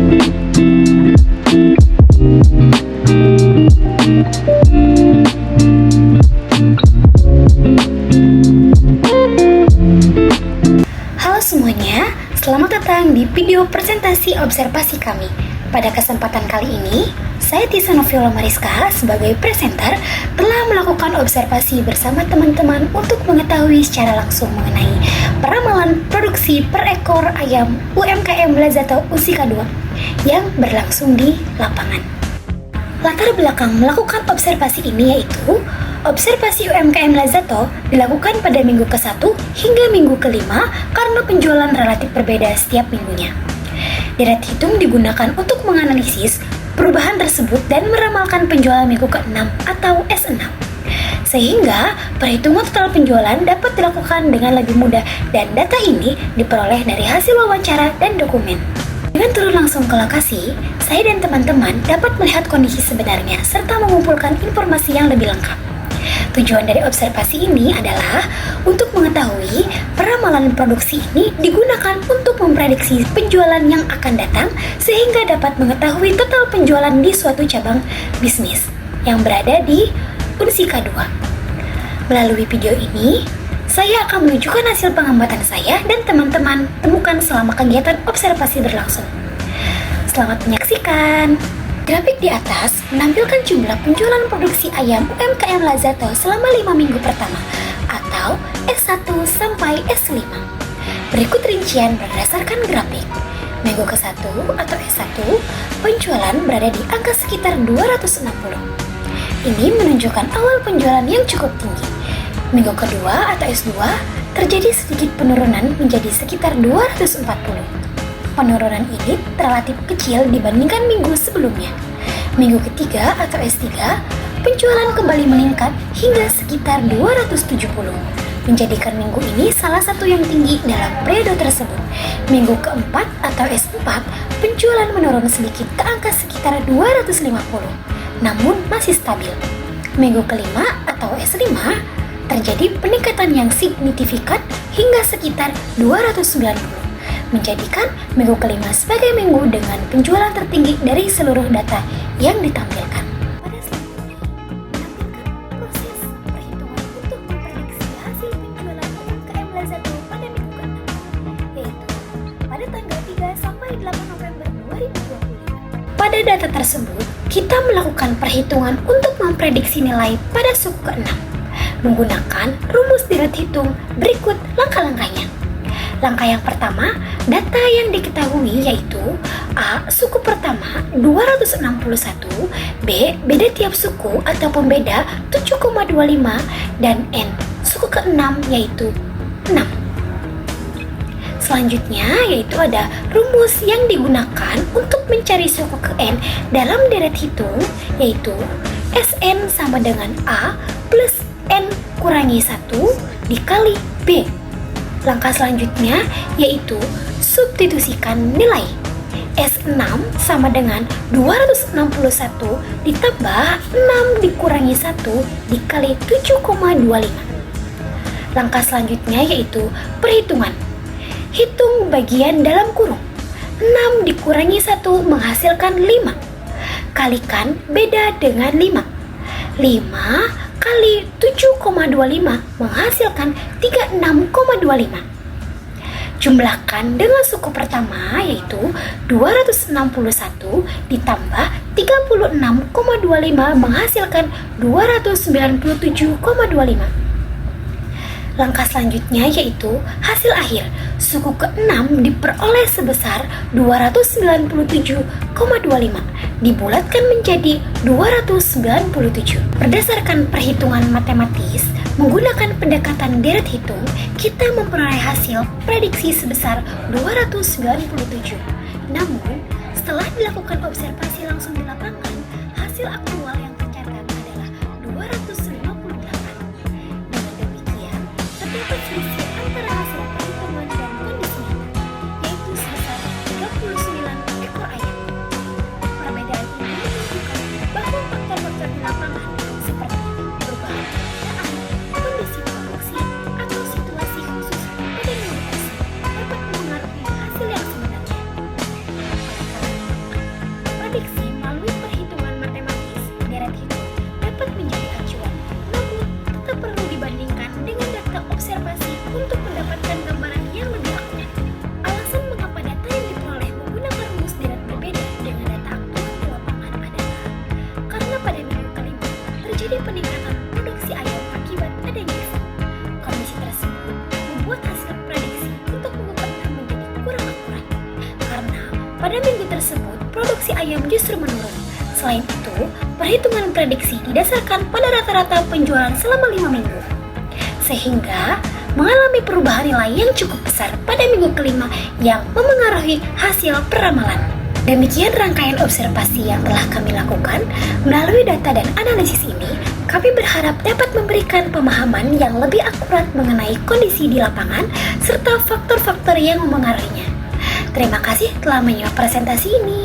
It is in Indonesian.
Halo semuanya, selamat datang di video presentasi observasi kami. Pada kesempatan kali ini, saya Tisa Noviola Mariska sebagai presenter telah melakukan observasi bersama teman-teman untuk mengetahui secara langsung mengenai peramalan produksi per ekor ayam UMKM Lazato Unsika 2 yang berlangsung di lapangan. Latar belakang melakukan observasi ini yaitu observasi UMKM Lazato dilakukan pada minggu ke-1 hingga minggu ke-5 karena penjualan relatif berbeda setiap minggunya. Deret hitung digunakan untuk menganalisis perubahan tersebut dan meramalkan penjualan minggu ke-6 atau S6. Sehingga perhitungan total penjualan dapat dilakukan dengan lebih mudah dan data ini diperoleh dari hasil wawancara dan dokumen. Dengan turun langsung ke lokasi, saya dan teman-teman dapat melihat kondisi sebenarnya serta mengumpulkan informasi yang lebih lengkap. Tujuan dari observasi ini adalah untuk mengetahui peramalan produksi ini digunakan untuk memprediksi penjualan yang akan datang sehingga dapat mengetahui total penjualan di suatu cabang bisnis yang berada di Unsika 2. Melalui video ini, saya akan menunjukkan hasil pengamatan saya dan teman-teman temukan selama kegiatan observasi berlangsung. Selamat menyaksikan! Grafik di atas menampilkan jumlah penjualan produksi ayam UMKM Lazato selama 5 minggu pertama atau S1 sampai S5. Berikut rincian berdasarkan grafik. Minggu ke-1 atau S1, penjualan berada di angka sekitar 260. Ini menunjukkan awal penjualan yang cukup tinggi. Minggu kedua atau S2, terjadi sedikit penurunan menjadi sekitar 240. Penurunan ini relatif kecil dibandingkan minggu sebelumnya. Minggu ketiga atau S3, penjualan kembali meningkat hingga sekitar 270, menjadikan minggu ini salah satu yang tinggi dalam periode tersebut. Minggu keempat atau S4, penjualan menurun sedikit ke angka sekitar 250, namun masih stabil. Minggu kelima atau S5, terjadi peningkatan yang signifikan hingga sekitar 290. Menjadikan minggu kelima sebagai minggu dengan penjualan tertinggi dari seluruh data yang ditampilkan. Pada selanjutnya, menampilkan proses perhitungan untuk memprediksi hasil penjualan UMKM Lazato pada minggu ke-6, yaitu pada tanggal 3 sampai 8 November 2025. Pada data tersebut, kita melakukan perhitungan untuk memprediksi nilai pada suku ke-6 menggunakan rumus deret hitung berikut langkah-langkahnya. Langkah yang pertama, data yang diketahui yaitu A. Suku pertama 261, B. Beda tiap suku ataupun beda 7,25 dan N. Suku ke-6 yaitu 6. Selanjutnya yaitu ada rumus yang digunakan untuk mencari suku ke N dalam deret hitung yaitu SN sama dengan A plus N kurangi 1 dikali B. Langkah selanjutnya yaitu substitusikan nilai. S6 sama dengan 261 ditambah 6 dikurangi 1 dikali 7,25. Langkah selanjutnya yaitu perhitungan. Hitung bagian dalam kurung. 6 dikurangi 1 menghasilkan 5. Kalikan beda dengan 5. 5 kali 7,25 menghasilkan 36,25. Jumlahkan dengan suku pertama yaitu 261 ditambah 36,25 menghasilkan 297,25. Langkah selanjutnya yaitu hasil akhir. Suku ke-6 diperoleh sebesar 297,25 dibulatkan menjadi 297. Berdasarkan perhitungan matematis menggunakan pendekatan deret hitung, kita memperoleh hasil prediksi sebesar 297. Namun, setelah dilakukan observasi langsung di lapangan, hasil aktual yang tercatat adalah 258. Dengan demikian, terdapat selisih antara hasil perhitungan dan kondisi nyata, yaitu sebesar 39 ekor ayam. Perbedaan ini menunjukkan bahwa faktor-faktor di lapangan seperti perubahan keadaan, kondisi produksi, atau situasi khusus pada minggu dapat mempengaruhi hasil yang sebenarnya. Oleh karena pada minggu tersebut produksi ayam justru menurun. Selain itu, perhitungan prediksi didasarkan pada rata-rata penjualan selama 5 minggu. Sehingga mengalami perubahan nilai yang cukup besar pada minggu kelima yang memengaruhi hasil peramalan. Demikian rangkaian observasi yang telah kami lakukan. Melalui data dan analisis ini, kami berharap dapat memberikan pemahaman yang lebih akurat mengenai kondisi di lapangan serta faktor-faktor yang memengaruhinya. Terima kasih telah menyimak presentasi ini.